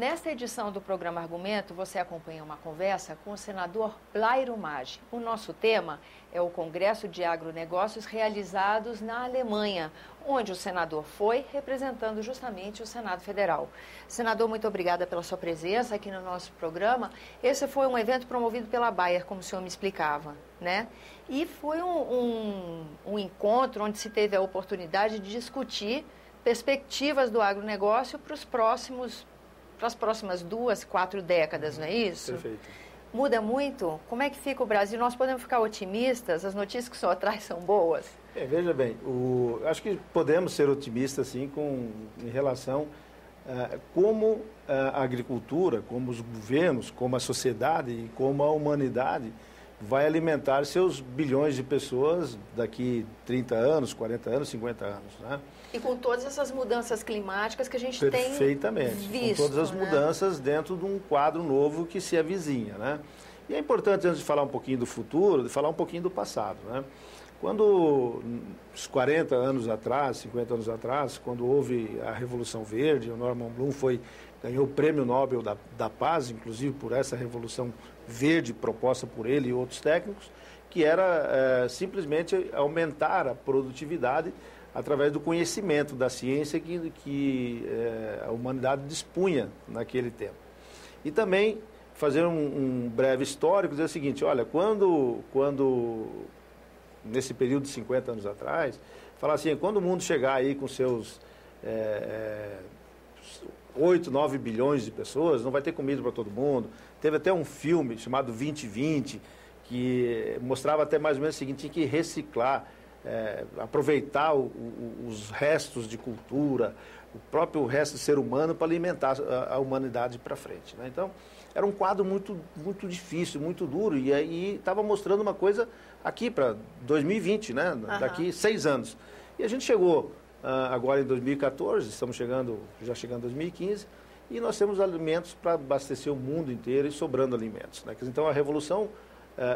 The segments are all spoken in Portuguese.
Nesta edição do programa Argumento, você acompanha uma conversa com o senador Blairo Maggi. O nosso tema é o Congresso de Agronegócios realizados na Alemanha, onde o senador foi representando justamente o Senado Federal. Senador, muito obrigada pela sua presença aqui no nosso programa. Esse foi um evento promovido pela Bayer, como o senhor me explicava, né? E foi um encontro onde se teve a oportunidade de discutir perspectivas do agronegócio para as próximas 2, 4 décadas, não é isso? Perfeito. Muda muito? Como é que fica o Brasil? Nós podemos ficar otimistas? As notícias que o senhor traz são boas? Veja bem, acho que podemos ser otimistas sim, em relação a como a agricultura, como os governos, como a sociedade e como a humanidade vai alimentar seus bilhões de pessoas daqui 30 anos, 40 anos, 50 anos, né? E com todas essas mudanças climáticas que a gente tem visto, com todas as mudanças dentro de um quadro novo que se avizinha, né? E é importante, antes de falar um pouquinho do futuro, de falar um pouquinho do passado, né? Quando, uns 40 anos atrás, 50 anos atrás, quando houve a Revolução Verde, o Norman Bloom ganhou o Prêmio Nobel da Paz, inclusive por essa Revolução Verde proposta por ele e outros técnicos, que era simplesmente aumentar a produtividade através do conhecimento da ciência que a humanidade dispunha naquele tempo. E também fazer um breve histórico, dizer o seguinte, olha, quando nesse período de 50 anos atrás, falar assim, quando o mundo chegar aí com seus 8, 9 bilhões de pessoas, não vai ter comida para todo mundo. Teve até um filme chamado 2020, que mostrava até mais ou menos o seguinte, tinha que reciclar, aproveitar os restos de cultura, o próprio resto do ser humano para alimentar a humanidade para frente, né? Então, era um quadro muito, muito difícil, muito duro, e aí estava mostrando uma coisa aqui para 2020, né? Daqui 6 anos. E a gente chegou agora em 2014, já chegando em 2015, e nós temos alimentos para abastecer o mundo inteiro e sobrando alimentos, né? Então, a Revolução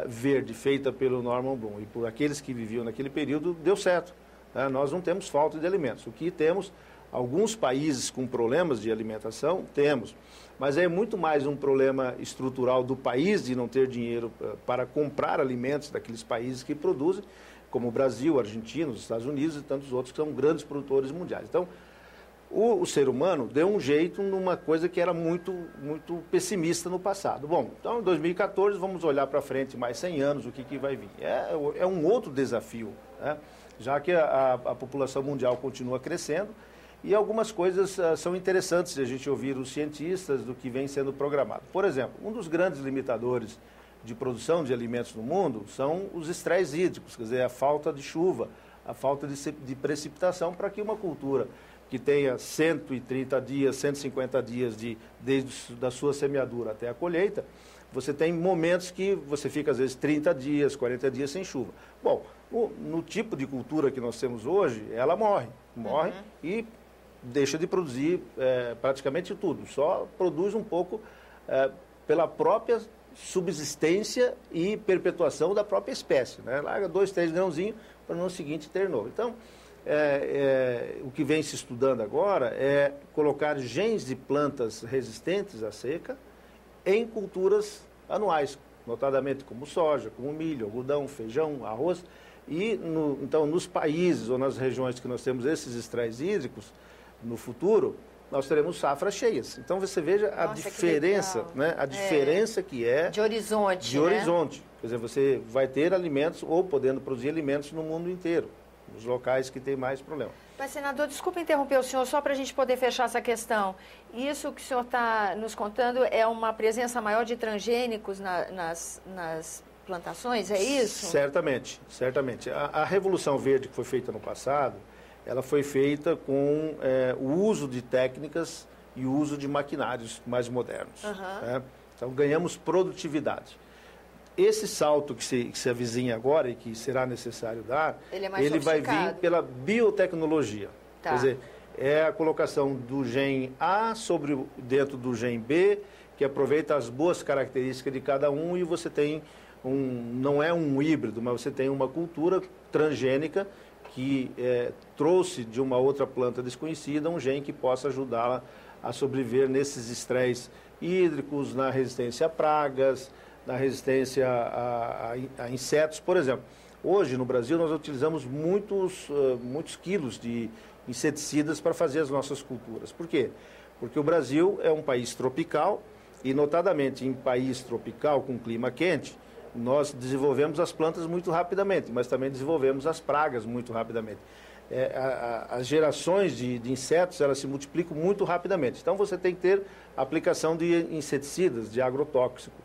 Verde, feita pelo Norman Bloom e por aqueles que viviam naquele período, deu certo, né? Nós não temos falta de alimentos. O que temos, alguns países com problemas de alimentação, temos. Mas é muito mais um problema estrutural do país de não ter dinheiro para comprar alimentos daqueles países que produzem, como o Brasil, a Argentina, os Estados Unidos e tantos outros que são grandes produtores mundiais. Então, o ser humano deu um jeito numa coisa que era muito, muito pessimista no passado. Bom, então em 2014 vamos olhar para frente mais 100 anos, o que vai vir. É um outro desafio, né? Já que a população mundial continua crescendo e algumas coisas são interessantes de a gente ouvir os cientistas do que vem sendo programado. Por exemplo, um dos grandes limitadores de produção de alimentos no mundo são os estresses hídricos, quer dizer, a falta de chuva, a falta de precipitação para que uma cultura que tenha 130 dias, 150 dias desde da sua semeadura até a colheita, você tem momentos que você fica, às vezes, 30 dias, 40 dias sem chuva. Bom, no tipo de cultura que nós temos hoje, ela morre e deixa de produzir praticamente tudo, só produz um pouco pela própria subsistência e perpetuação da própria espécie, né? Larga 2, 3 grãozinhos para no ano seguinte ter novo. Então, o que vem se estudando agora é colocar genes de plantas resistentes à seca em culturas anuais, notadamente como soja, como milho, algodão, feijão, arroz. E, então, nos países ou nas regiões que nós temos esses estresses hídricos, no futuro, nós teremos safras cheias. Então, você veja a diferença, né? A diferença que é... De horizonte, de horizonte. Quer dizer, você vai ter alimentos ou podendo produzir alimentos no mundo inteiro, nos locais que tem mais problema. Mas, senador, desculpe interromper o senhor, só para a gente poder fechar essa questão. Isso que o senhor está nos contando é uma presença maior de transgênicos nas plantações, é isso? Certamente, certamente. A Revolução Verde que foi feita no passado, ela foi feita com o uso de técnicas e o uso de maquinários mais modernos. Né? Então, ganhamos produtividade. Esse salto que se avizinha agora e que será necessário dar, ele vai vir pela biotecnologia. Tá. Quer dizer, é a colocação do gene A dentro do gene B, que aproveita as boas características de cada um e você tem não é um híbrido, mas você tem uma cultura transgênica que trouxe de uma outra planta desconhecida um gene que possa ajudá-la a sobreviver nesses estresses hídricos, na resistência a pragas, na resistência a insetos. Por exemplo, hoje no Brasil nós utilizamos muitos quilos de inseticidas para fazer as nossas culturas. Por quê? Porque o Brasil é um país tropical e, notadamente, em país tropical com clima quente, nós desenvolvemos as plantas muito rapidamente, mas também desenvolvemos as pragas muito rapidamente. As gerações de insetos, elas se multiplicam muito rapidamente. Então, você tem que ter aplicação de inseticidas, de agrotóxico.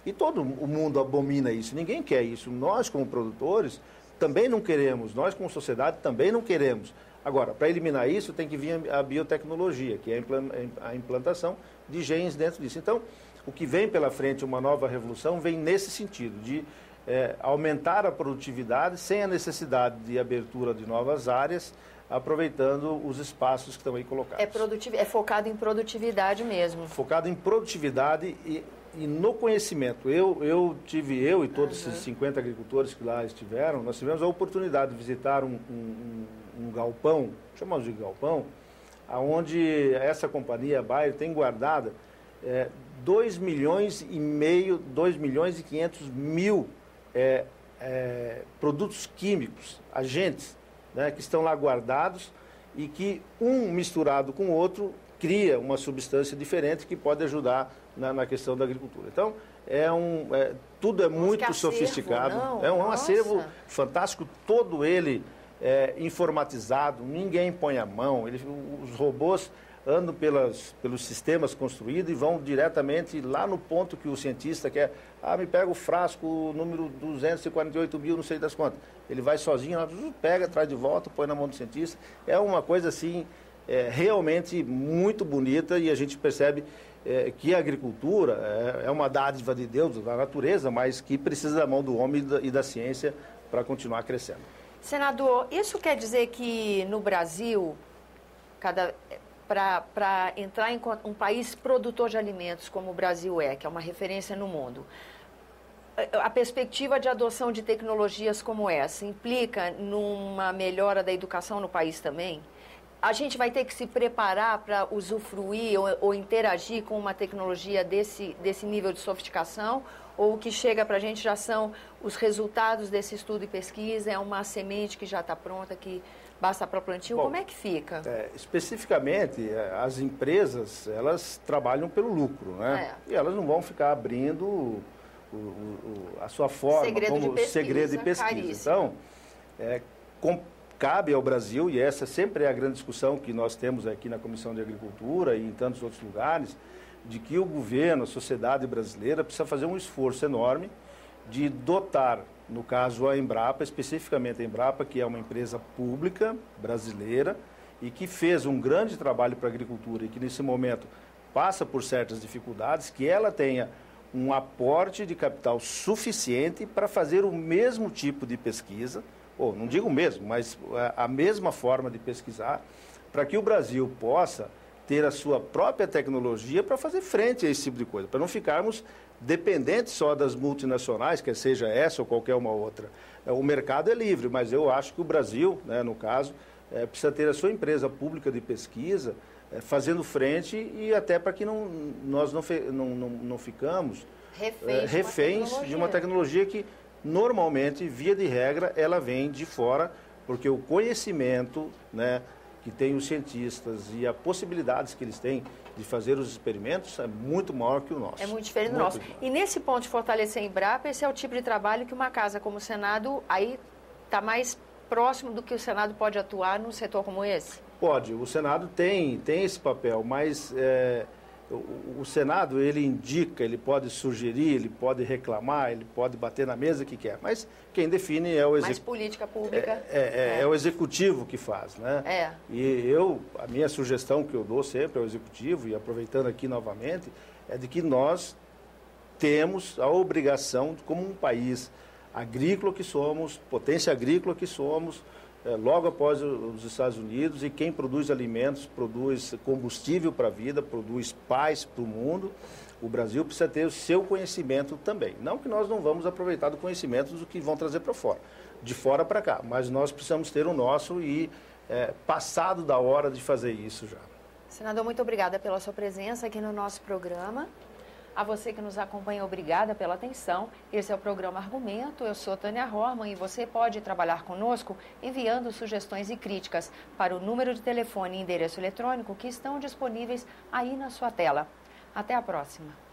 E todo o mundo abomina isso, ninguém quer isso. Nós, como produtores, também não queremos, nós, como sociedade, também não queremos. Agora, para eliminar isso, tem que vir a biotecnologia, que é a implantação de genes dentro disso. Então, o que vem pela frente, uma nova revolução, vem nesse sentido, de aumentar a produtividade sem a necessidade de abertura de novas áreas, aproveitando os espaços que estão aí colocados. É focado em produtividade mesmo. Focado em produtividade e no conhecimento. Eu e todos esses 50 agricultores que lá estiveram, nós tivemos a oportunidade de visitar um galpão, chamamos de galpão, onde essa companhia, a Bayer, tem guardada 2 milhões e 500 mil produtos químicos, agentes, né, que estão lá guardados e que um misturado com o outro cria uma substância diferente que pode ajudar na questão da agricultura. Então, tudo é muito sofisticado, é um acervo fantástico, todo ele informatizado, ninguém põe a mão, os robôs andam pelos sistemas construídos e vão diretamente lá no ponto que o cientista quer. Me pega o frasco número 248 mil, não sei das quantas. Ele vai sozinho, pega, traz de volta, põe na mão do cientista. É uma coisa assim, realmente muito bonita, e a gente percebe que a agricultura é uma dádiva de Deus, da natureza, mas que precisa da mão do homem e da ciência para continuar crescendo. Senador, isso quer dizer que no Brasil, para entrar em um país produtor de alimentos como o Brasil que é uma referência no mundo, a perspectiva de adoção de tecnologias como essa implica numa melhora da educação no país também? A gente vai ter que se preparar para usufruir ou interagir com uma tecnologia desse nível de sofisticação? Ou o que chega para a gente já são os resultados desse estudo e pesquisa, é uma semente que já está pronta, que basta para plantio? Bom, como é que fica? Especificamente, as empresas, elas trabalham pelo lucro, né? E elas não vão ficar abrindo a sua forma como segredo de pesquisa. Caríssimo. Então, cabe ao Brasil, e essa sempre é a grande discussão que nós temos aqui na Comissão de Agricultura e em tantos outros lugares, de que o governo, a sociedade brasileira, precisa fazer um esforço enorme de dotar, no caso a Embrapa, especificamente a Embrapa, que é uma empresa pública brasileira e que fez um grande trabalho para a agricultura e que nesse momento passa por certas dificuldades, que ela tenha um aporte de capital suficiente para fazer o mesmo tipo de pesquisa, ou não digo o mesmo, mas a mesma forma de pesquisar, para que o Brasil possa ter a sua própria tecnologia para fazer frente a esse tipo de coisa, para não ficarmos dependentes só das multinacionais, quer seja essa ou qualquer uma outra. O mercado é livre, mas eu acho que o Brasil, né, no caso, precisa ter a sua empresa pública de pesquisa fazendo frente, e até para que nós não ficamos reféns de uma tecnologia que normalmente, via de regra, ela vem de fora, porque o conhecimento, né, que tem os cientistas e as possibilidades que eles têm de fazer os experimentos é muito maior que o nosso. É muito diferente do nosso. E nesse ponto de fortalecer a Embrapa, esse é o tipo de trabalho que uma casa como o Senado aí está mais próximo do que o Senado pode atuar num setor como esse? Pode. O Senado tem esse papel, mas o Senado, ele indica, ele pode sugerir, ele pode reclamar, ele pode bater na mesa que quer, mas quem define é o executivo. Mas política pública... É o executivo que faz, né? E a minha sugestão que eu dou sempre ao executivo, e aproveitando aqui novamente, é de que nós temos a obrigação, como um país agrícola que somos, potência agrícola que somos, logo após os Estados Unidos, e quem produz alimentos, produz combustível para a vida, produz paz para o mundo. O Brasil precisa ter o seu conhecimento também. Não que nós não vamos aproveitar do conhecimento do que vão trazer para fora, de fora para cá, mas nós precisamos ter o nosso e passado da hora de fazer isso já. Senador, muito obrigada pela sua presença aqui no nosso programa. A você que nos acompanha, obrigada pela atenção. Esse é o programa Argumento. Eu sou Tânia Horman e você pode trabalhar conosco enviando sugestões e críticas para o número de telefone e endereço eletrônico que estão disponíveis aí na sua tela. Até a próxima.